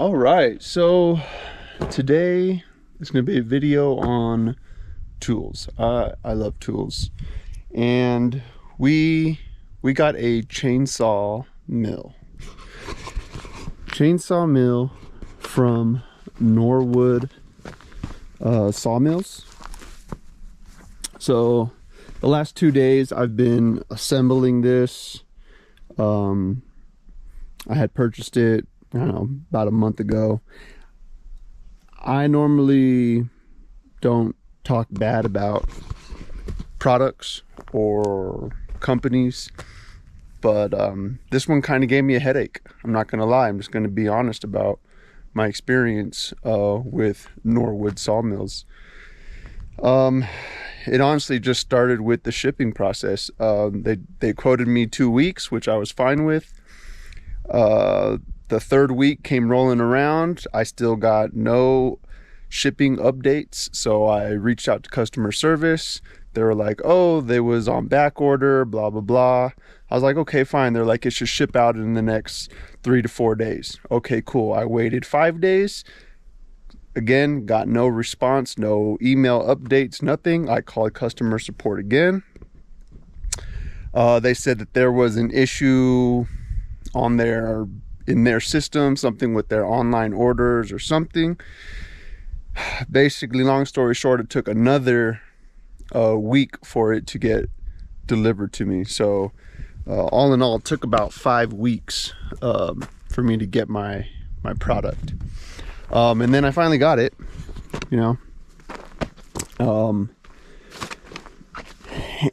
All right, so today is going to be a video on tools. I love tools, and we got a chainsaw mill from Norwood Sawmills. So the last 2 days I've been assembling this. I had purchased it, I don't know, about a month ago. I normally don't talk bad about products or companies, but this one kind of gave me a headache. I'm not gonna lie, I'm just gonna be honest about my experience with Norwood Sawmills. It honestly just started with the shipping process. They quoted me 2 weeks, which I was fine with. The third week came rolling around. I still got no shipping updates, so I reached out to customer service. They were like, oh, they was on back order, blah blah blah. I was like, okay, fine. They're like, it should ship out in the next 3 to 4 days. Okay, cool. I waited 5 days. Again, got no response, no email updates, nothing. I called customer support again. They said that there was an issue in their system, something with their online orders or something. Basically, long story short, it took another week for it to get delivered to me. So all in all, it took about 5 weeks for me to get my product. And then I finally got it, you know.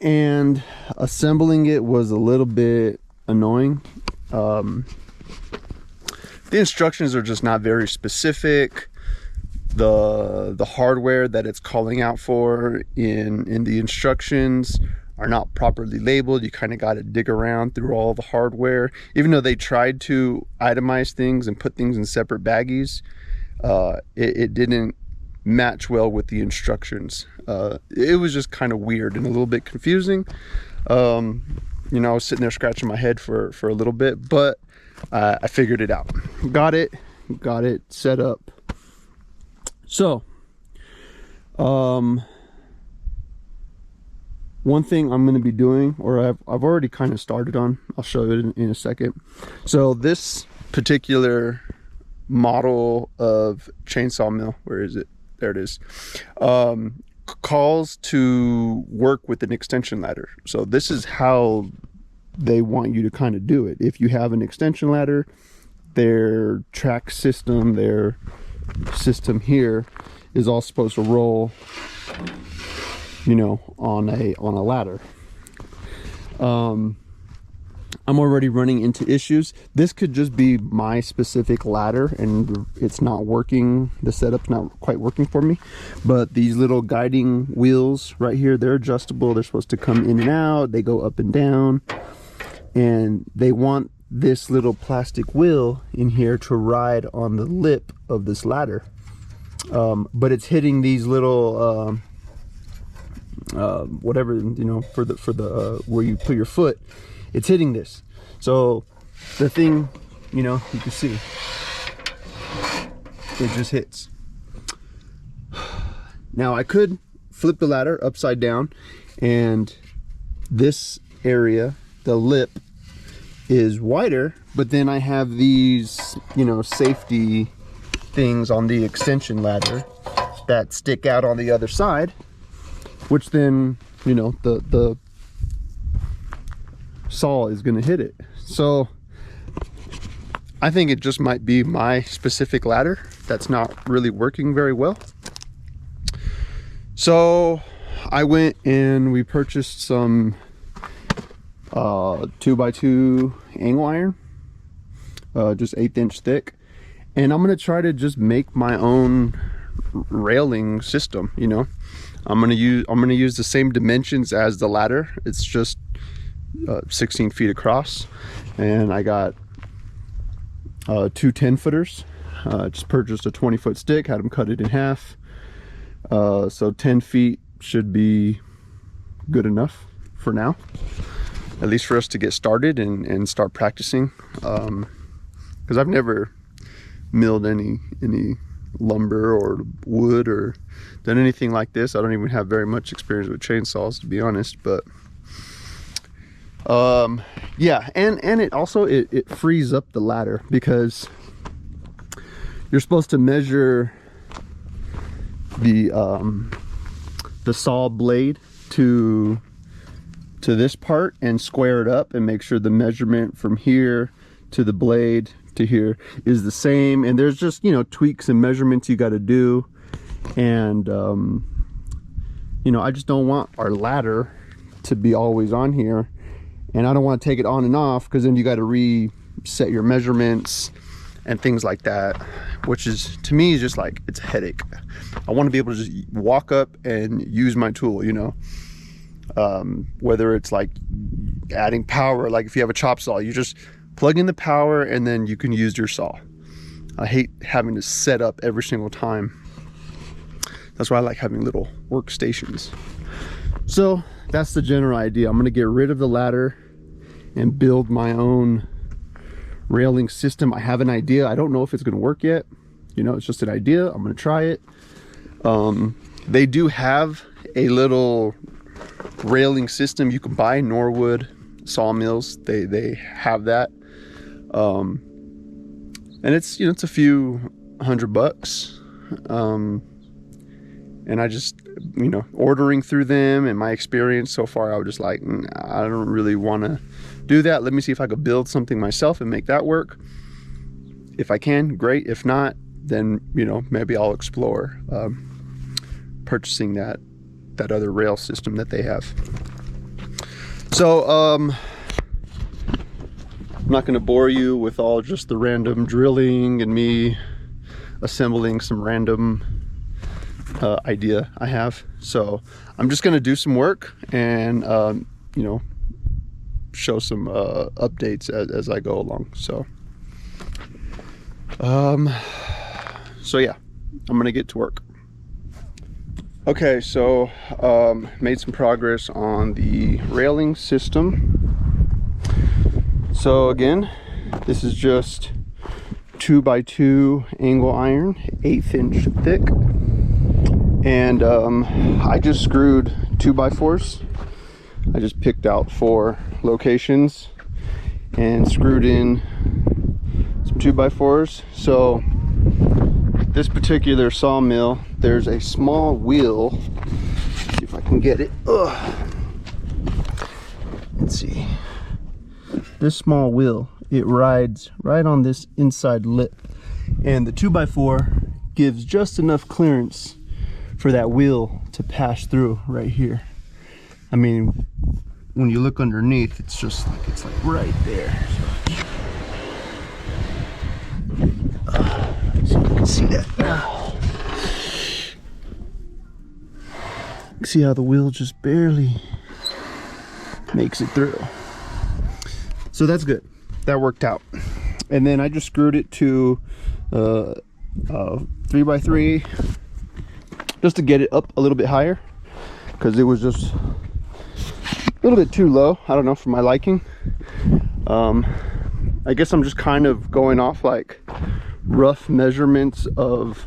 And assembling it was a little bit annoying. The instructions are just not very specific. The hardware that it's calling out for in the instructions are not properly labeled. You kind of got to dig around through all the hardware. Even though they tried to itemize things and put things in separate baggies, it didn't match well with the instructions. It was just kind of weird and a little bit confusing. You know, I was sitting there scratching my head for a little bit, but I figured it out. Got it set up. So one thing I'm going to be doing, or I've already kind of started on, I'll show you in a second. So this particular model of chainsaw mill, where is it? There it is. Calls to work with an extension ladder. So this is how they want you to kind of do it. If you have an extension ladder, their track system, their system here is all supposed to roll, you know, on a ladder. I'm already running into issues. This could just be my specific ladder and it's not working. The setup's not quite working for me. But these little guiding wheels right here, they're adjustable. They're supposed to come in and out. They go up and down. And they want this little plastic wheel in here to ride on the lip of this ladder. But it's hitting these little whatever, you know, for the where you put your foot. It's hitting this. So the thing, you know, you can see it just hits. Now I could flip the ladder upside down, and this area, the lip, is wider, but then I have these, you know, safety things on the extension ladder that stick out on the other side, which then, you know, the saw is going to hit it. So I think it just might be my specific ladder that's not really working very well. So I went and we purchased some 2x2 angle iron, just 1/8 inch thick, and I'm going to try to just make my own railing system. You know, I'm going to use the same dimensions as the ladder. It's just 16 feet across, and I got 2 10-footers. Just purchased a 20-foot stick, had them cut it in half. So 10 feet should be good enough for now, at least for us to get started and start practicing. Because I've never milled any lumber or wood or done anything like this. I don't even have very much experience with chainsaws, to be honest, but yeah, and it also it frees up the ladder, because you're supposed to measure the saw blade to this part and square it up and make sure the measurement from here to the blade to here is the same. And there's just, you know, tweaks and measurements you got to do. And you know, I just don't want our ladder to be always on here, and I don't want to take it on and off, because then you got to reset your measurements and things like that, which is, to me, is just like, it's a headache. I want to be able to just walk up and use my tool, you know. Whether it's like adding power, like if you have a chop saw, you just plug in the power and then you can use your saw. I hate having to set up every single time. That's why I like having little workstations. So that's the general idea. I'm gonna get rid of the ladder and build my own railing system. I have an idea. I don't know if it's gonna work yet. You know, it's just an idea. I'm gonna try it. They do have a little railing system you can buy. Norwood Sawmills, they have that, and it's, you know, it's a few $100. And I just, you know, ordering through them and my experience so far, I was just like, I don't really want to do that. Let me see if I could build something myself and make that work. If I can, great. If not, then, you know, maybe I'll explore purchasing that other rail system that they have. So I'm not going to bore you with all just the random drilling and me assembling some random idea I have. So I'm just going to do some work and you know, show some updates as I go along. So yeah, I'm gonna get to work. Okay, so made some progress on the railing system. So again, this is just 2x2 angle iron, 1/8 inch thick, and I just screwed 2x4s. I just picked out 4 locations and screwed in some 2x4s. So this particular sawmill, there's a small wheel. Let's see if I can get it. Let's see. This small wheel, it rides right on this inside lip, and the 2x4 gives just enough clearance for that wheel to pass through right here. I mean, when you look underneath, it's just like, it's like right there. So you can see that. See how the wheel just barely makes it through. So that's good. That worked out. And then I just screwed it to 3x3 just to get it up a little bit higher, because it was just a little bit too low. I don't know, for my liking. I guess I'm just kind of going off like rough measurements of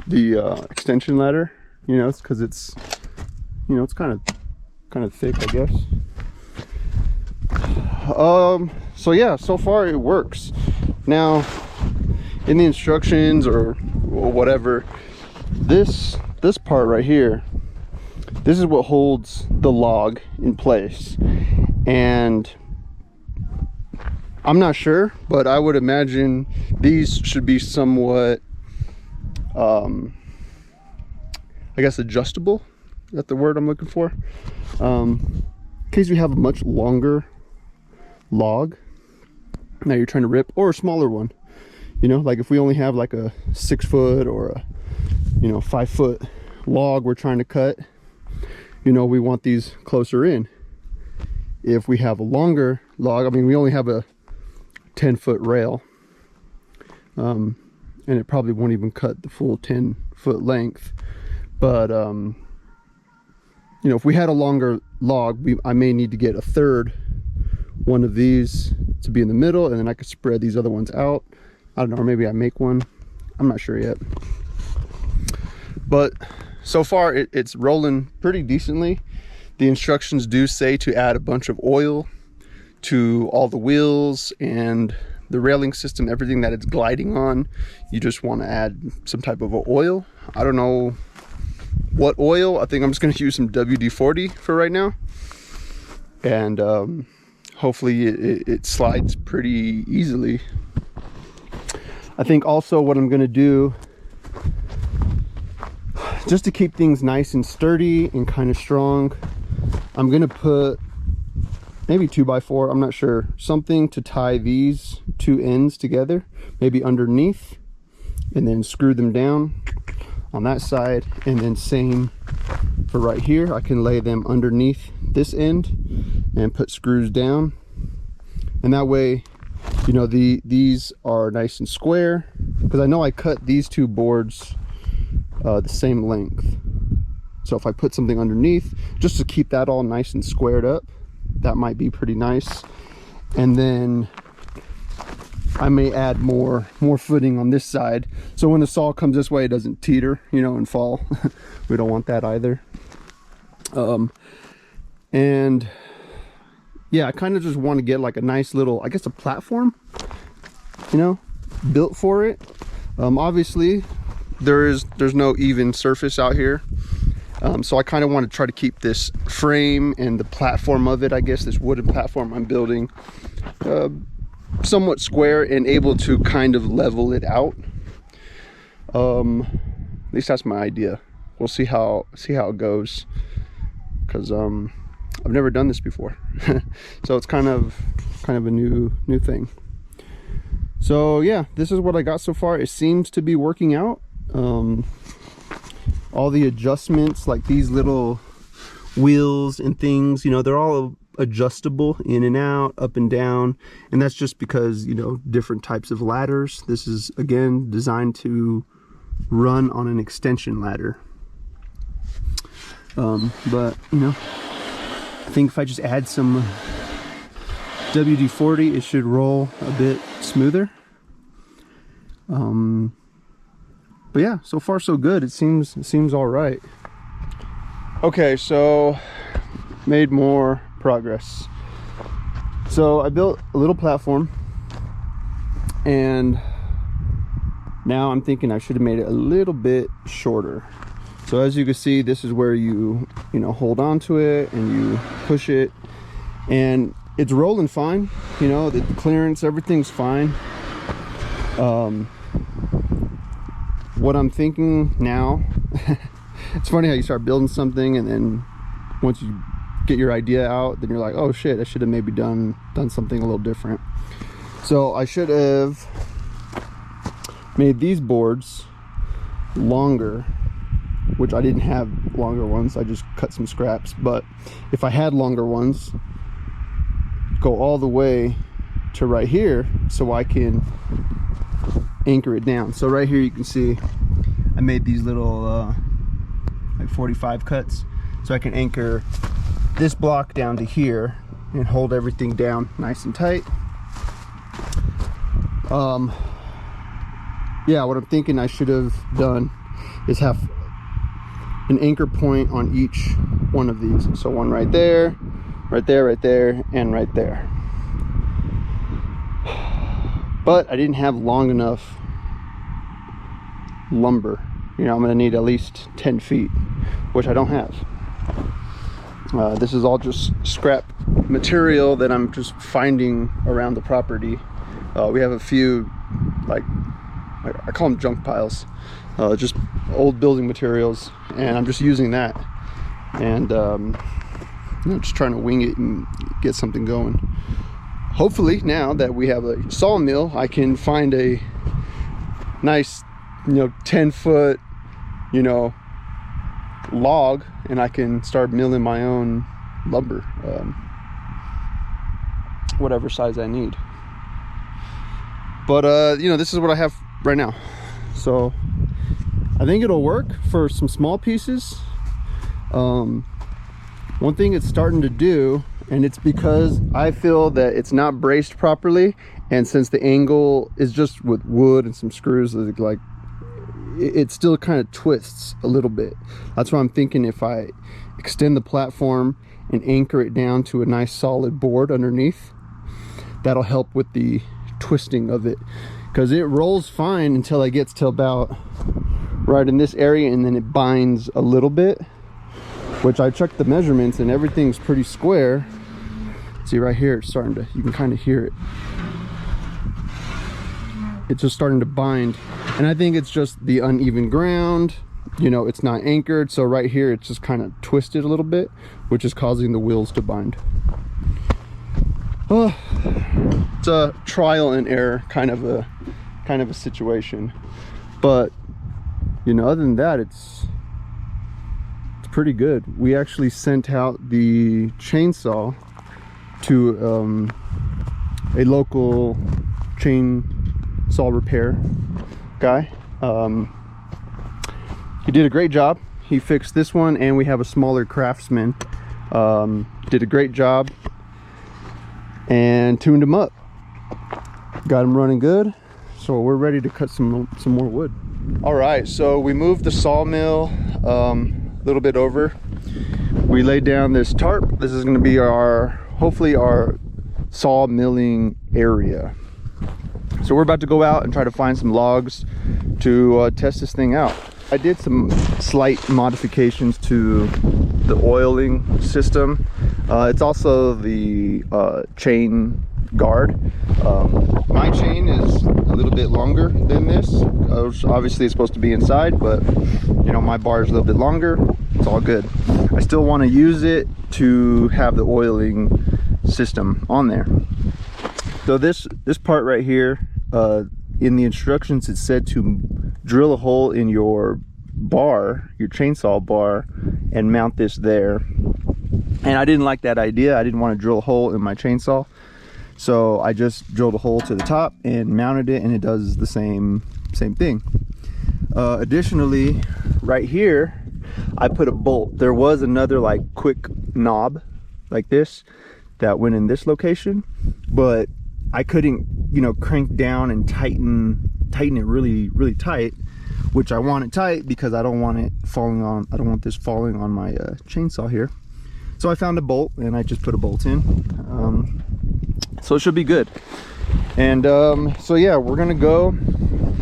the extension ladder. You know, it's because it's, you know, it's kind of thick, I guess. So yeah, so far it works. Now in the instructions or whatever, this part right here, this is what holds the log in place. And I'm not sure, but I would imagine these should be somewhat I guess adjustable. Is that the word I'm looking for? In case you have a much longer log now you're trying to rip, or a smaller one, you know, like if we only have like a 6 foot or a, you know, 5 foot log we're trying to cut, you know, we want these closer in. If we have a longer log, I mean, we only have a 10-foot rail, and it probably won't even cut the full 10-foot length, but you know, if we had a longer log, I may need to get a third one of these to be in the middle, and then I could spread these other ones out I don't know, or maybe I make one. I'm not sure yet. But so far it's rolling pretty decently. The instructions do say to add a bunch of oil to all the wheels and the railing system, everything that it's gliding on. You just want to add some type of oil. I don't know what oil. I think I'm just going to use some WD-40 for right now. And hopefully it slides pretty easily. I think also what I'm going to do, just to keep things nice and sturdy and kind of strong, I'm going to put maybe 2x4, I'm not sure, something to tie these two ends together, maybe underneath, and then screw them down on that side. And then same for right here, I can lay them underneath this end and put screws down, and that way, you know, these are nice and square, because I know I cut these two boards the same length. So if I put something underneath just to keep that all nice and squared up, that might be pretty nice. And then I may add more footing on this side, so when the saw comes this way it doesn't teeter, you know, and fall. We don't want that either. And yeah, I kind of just want to get like a nice little, I guess, a platform, you know, built for it. Obviously there's no even surface out here. So I kind of want to try to keep this frame and the platform of it, I guess, this wooden platform I'm building, somewhat square and able to kind of level it out. At least that's my idea. We'll see how it goes, because I've never done this before. So it's kind of a new thing. So yeah, this is what I got so far. It seems to be working out. All the adjustments, like these little wheels and things, you know, they're all adjustable in and out, up and down, and that's just because, you know, different types of ladders. This is again designed to run on an extension ladder. But you know, I think if I just add some WD-40, it should roll a bit smoother. But yeah, so far so good. It seems all right. Okay, so made more progress. So I built a little platform, and now I'm thinking I should have made it a little bit shorter. So as you can see, this is where you know, hold on to it and you push it, and it's rolling fine. You know, the clearance, everything's fine. What I'm thinking now, it's funny how you start building something, and then once you get your idea out, then you're like, oh shit, I should have maybe done something a little different. So I should have made these boards longer, which I didn't have longer ones. I just cut some scraps. But if I had longer ones, go all the way to right here so I can anchor it down. So right here you can see I made these little like 45 cuts, so I can anchor this block down to here and hold everything down nice and tight. Yeah, what I'm thinking I should have done is have an anchor point on each one of these. So one right there, right there, right there, and right there. But I didn't have long enough lumber. You know, I'm gonna need at least 10 feet, which I don't have. This is all just scrap material that I'm just finding around the property. We have a few, like, I call them junk piles, just old building materials, and I'm just using that, and you know, just trying to wing it and get something going. Hopefully now that we have a sawmill, I can find a nice, you know, 10-foot, you know, log, and I can start milling my own lumber, whatever size I need. But you know, this is what I have right now, so I think it'll work for some small pieces. One thing it's starting to do, and it's because I feel that it's not braced properly And since the angle is just with wood and some screws, like it still kind of twists a little bit. That's why I'm thinking if I extend the platform and anchor it down to a nice solid board underneath, that'll help with the twisting of it, because it rolls fine until it gets to about right in this area, and then it binds a little bit, which I checked the measurements and everything's pretty square. See right here, it's starting to, you can kind of hear it. It's just starting to bind, and I think it's just the uneven ground, you know, it's not anchored, so right here it's just kind of twisted a little bit, which is causing the wheels to bind. Oh, it's a trial and error kind of a situation, but you know, other than that, it's pretty good. We actually sent out the chainsaw to a local chainsaw repair guy. He did a great job. He fixed this one, and we have a smaller Craftsman. Did a great job and tuned him up. Got him running good, so we're ready to cut some more wood. All right, so we moved the sawmill a little bit over. We laid down this tarp. This is going to be hopefully our saw milling area. So we're about to go out and try to find some logs to test this thing out. I did some slight modifications to the oiling system. It's also the chain guard. My chain is a little bit longer than this. Obviously it's supposed to be inside, but you know, my bar is a little bit longer. It's all good. I still want to use it to have the oiling system on there. So this part right here, in the instructions it said to drill a hole in your bar, your chainsaw bar, and mount this there. And I didn't like that idea. I didn't want to drill a hole in my chainsaw, so I just drilled a hole to the top and mounted it, and it does the same thing. Additionally, right here I put a bolt. There was another like quick knob like this that went in this location, but I couldn't, you know, crank down and tighten it really tight, which I want it tight because I don't want it falling on, I don't want this falling on my chainsaw here. So I found a bolt and I just put a bolt in. So it should be good. And so yeah, we're gonna go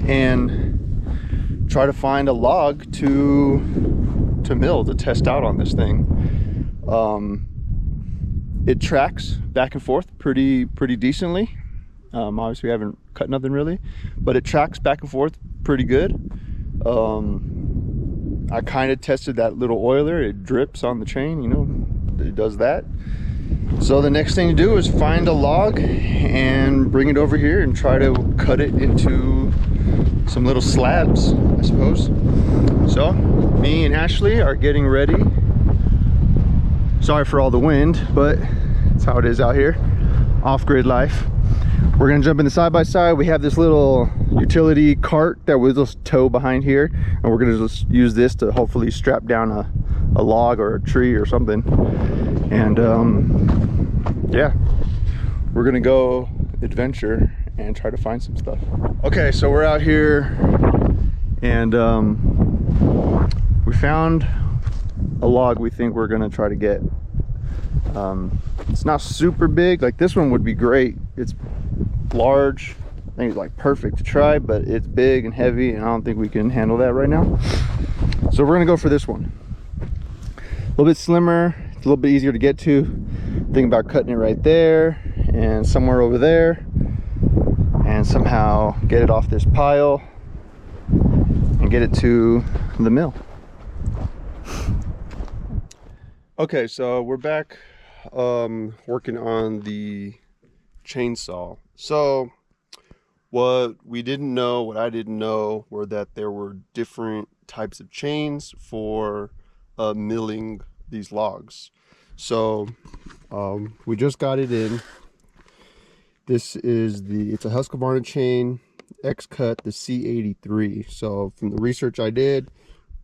and try to find a log to mill, to test out on this thing. It tracks back and forth pretty decently. Obviously we haven't cut nothing really, but it tracks back and forth pretty good. I kind of tested that little oiler. It drips on the chain, you know, it does that. So the next thing to do is find a log and bring it over here and try to cut it into some little slabs, I suppose. So me and Ashley are getting ready. Sorry for all the wind, but that's how it is out here. Off-grid life. We're gonna jump in the side-by-side. We have this little utility cart that we just tow behind here, and we're gonna just use this to hopefully strap down a log or a tree or something. And yeah, we're gonna go adventure and try to find some stuff. Okay, so we're out here and we found a log we think we're gonna try to get. It's not super big. Like this one would be great. It's large. I think it's like perfect to try, but it's big and heavy, and I don't think we can handle that right now. So we're gonna go for this one. A little bit slimmer, it's a little bit easier to get to. Thinking about cutting it right there and somewhere over there, and somehow get it off this pile and get it to the mill. Okay, so we're back working on the chainsaw. So what I didn't know were that there were different types of chains for milling these logs. So we just got it in. This is it's a Husqvarna chain, X-Cut, the C83. So from the research I did,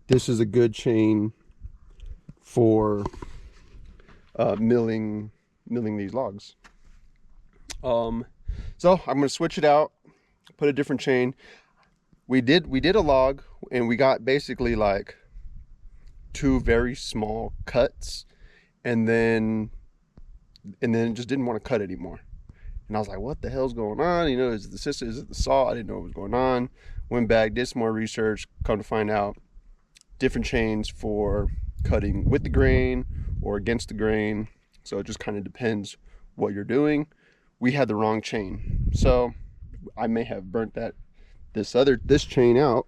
this is a good chain for milling these logs. So I'm going to switch it out, put a different chain. We did a log, and we got basically like 2 very small cuts, and then it just didn't want to cut anymore. And I was like, what the hell's going on? You know, is it the system, is it the saw? I didn't know what was going on. Went back, did some more research, come to find out different chains for cutting with the grain or against the grain. So it just kind of depends what you're doing. We had the wrong chain, so I may have burnt this chain out.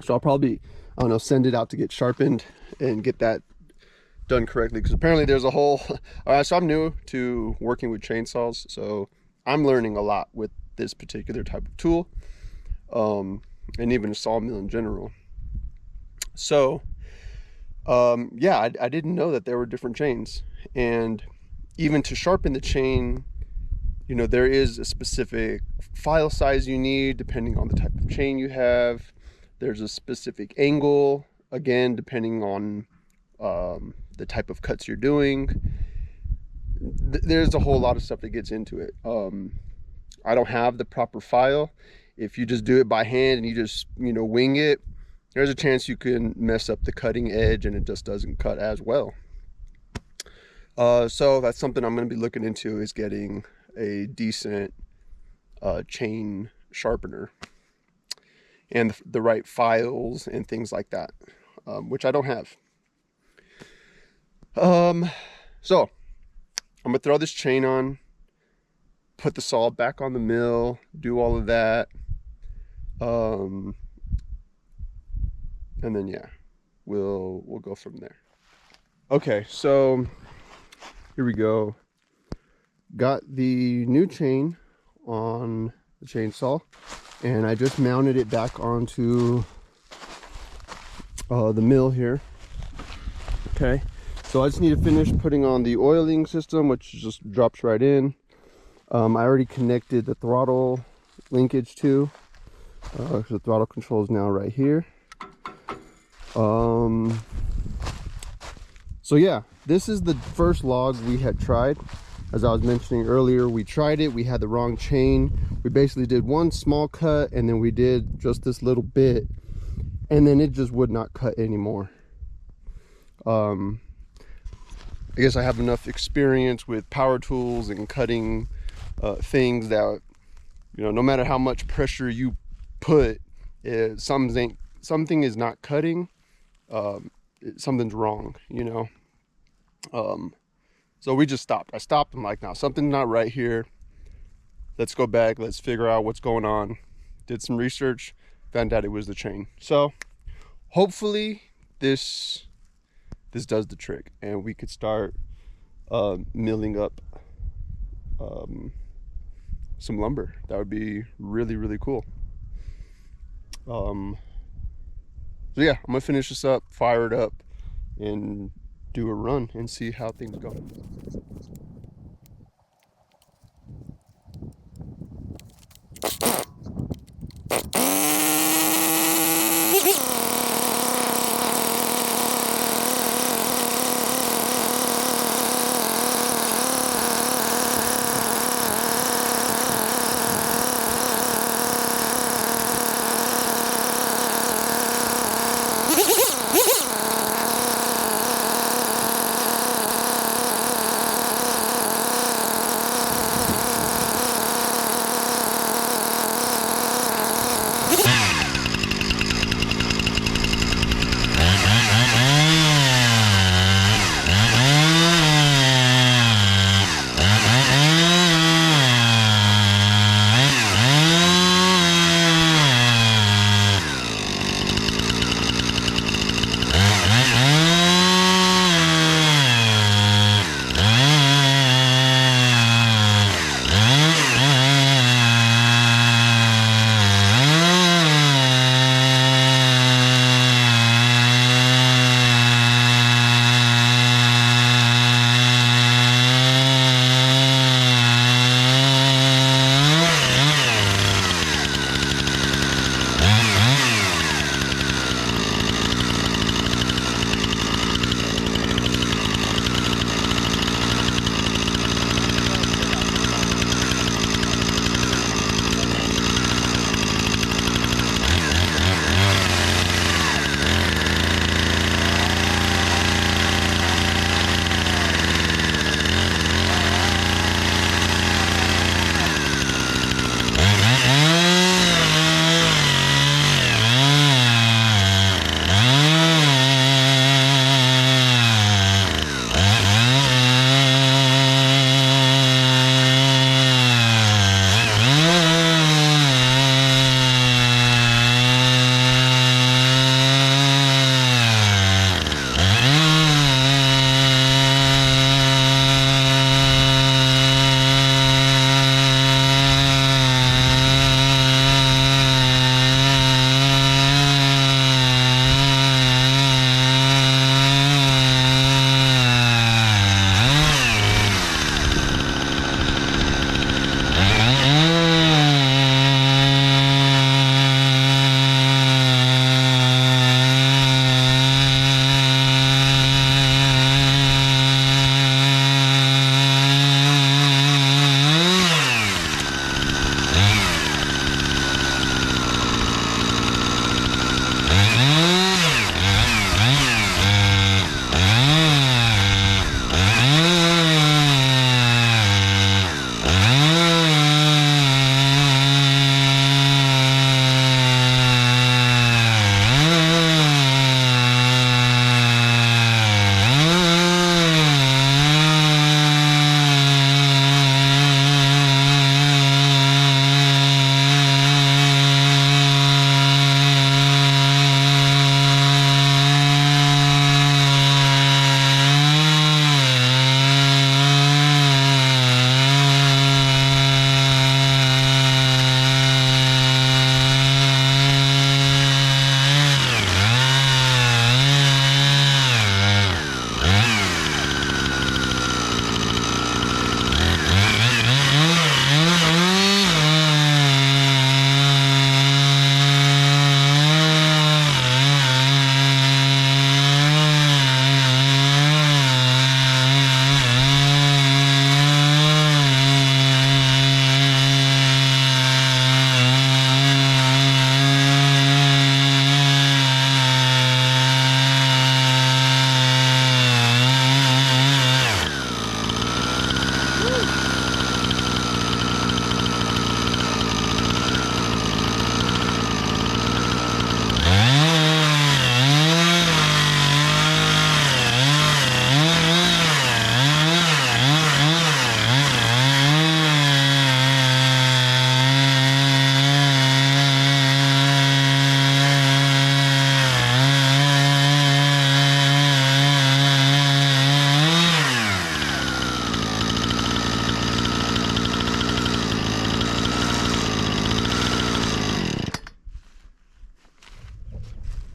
So I'll probably, I don't know, send it out to get sharpened and get that done correctly, because apparently there's a whole all right, so I'm new to working with chainsaws, so I'm learning a lot with this particular type of tool, and even a sawmill in general. So yeah, I didn't know that there were different chains, and even to sharpen the chain, you know, there is a specific file size you need depending on the type of chain you have. There's a specific angle, again, depending on the type of cuts you're doing. There's a whole lot of stuff that gets into it. I don't have the proper file. If you just do it by hand and you just, you know, wing it, there's a chance you can mess up the cutting edge and it just doesn't cut as well. So that's something I'm going to be looking into, is getting a decent chain sharpener and the right files and things like that, which I don't have. So I'm gonna throw this chain on, put the saw back on the mill, do all of that, and then yeah, we'll go from there. Okay, so here we go. Got the new chain on the chainsaw, and I just mounted it back onto the mill here. Okay, so I just need to finish putting on the oiling system, which just drops right in. I already connected the throttle linkage too, because the throttle control is now right here. So yeah, this is the first log we had tried. As I was mentioning earlier, we tried it, we had the wrong chain. We basically did one small cut, and then we did just this little bit, and then it just would not cut anymore. I guess I have enough experience with power tools and cutting things that, you know, no matter how much pressure you put, something is not cutting, something's wrong, you know. So we just stopped. I stopped. I'm like, no, something's not right here. Let's go back. Let's figure out what's going on. Did some research, found out it was the chain. So hopefully this does the trick, and we could start milling up some lumber. That would be really, really cool. So yeah, I'm gonna finish this up, fire it up, and do a run and see how things go.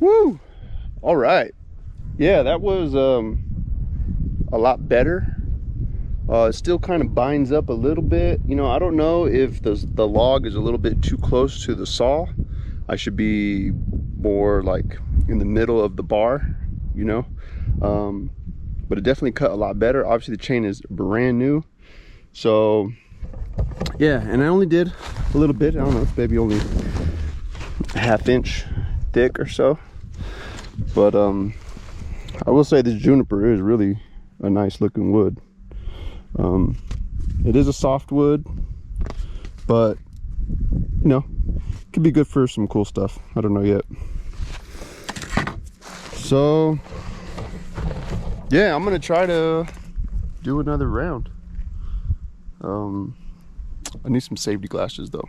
Woo! All right. Yeah, that was a lot better. It still kind of binds up a little bit. You know, I don't know if the log is a little bit too close to the saw. I should be more like in the middle of the bar, you know. But it definitely cut a lot better. Obviously the chain is brand new. So yeah, and I only did a little bit. I don't know, it's maybe only a ½ inch thick or so. But I will say this juniper is really a nice looking wood. It is a soft wood, but you know, it could be good for some cool stuff. I don't know yet. So yeah, I'm gonna try to do another round. I need some safety glasses though.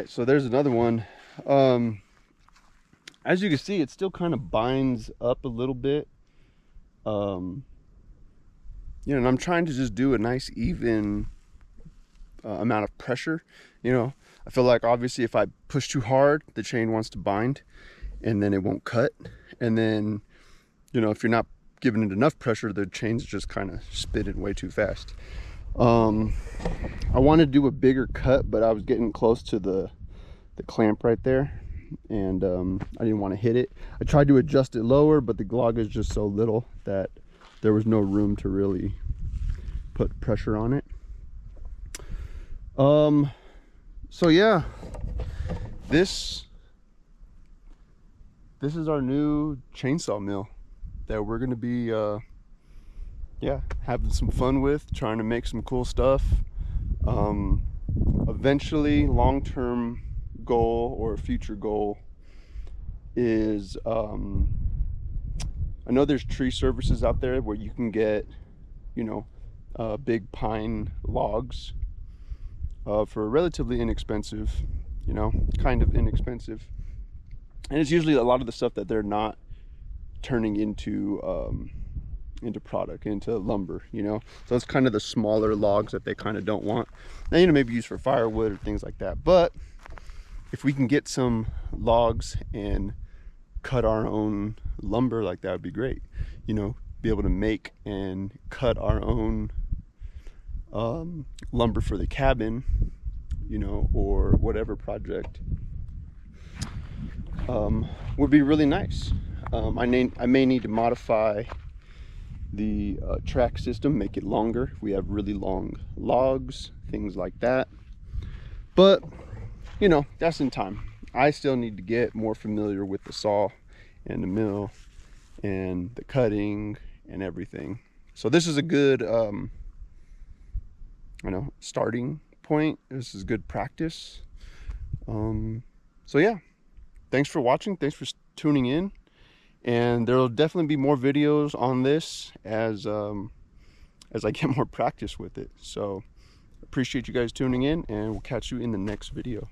right, so there's another one. As you can see, it still kind of binds up a little bit. And I'm trying to just do a nice even amount of pressure. I feel like obviously if I push too hard, the chain wants to bind and then it won't cut. And then, if you're not giving it enough pressure, the chain's just kind of spinning way too fast. I want to do a bigger cut, but I was getting close to the clamp right there, and I didn't want to hit it. I tried to adjust it lower, but the glog is just so little that there was no room to really put pressure on it. So yeah, this is our new chainsaw mill that we're gonna be having some fun with, trying to make some cool stuff. Eventually, long-term goal or future goal is I know there's tree services out there where you can get big pine logs for relatively inexpensive, kind of inexpensive, and it's usually a lot of the stuff that they're not turning into product, into lumber, so it's kind of the smaller logs that they kind of don't want, and maybe use for firewood or things like that. But if we can get some logs and cut our own lumber, like that would be great. Be able to make and cut our own lumber for the cabin, or whatever project, would be really nice. I may need to modify the track system, make it longer if we have really long logs, things like that. But that's in time. I still need to get more familiar with the saw and the mill and the cutting and everything. So this is a good starting point. This is good practice. So yeah, thanks for watching, thanks for tuning in, and there will definitely be more videos on this as I get more practice with it. So appreciate you guys tuning in, and we'll catch you in the next video.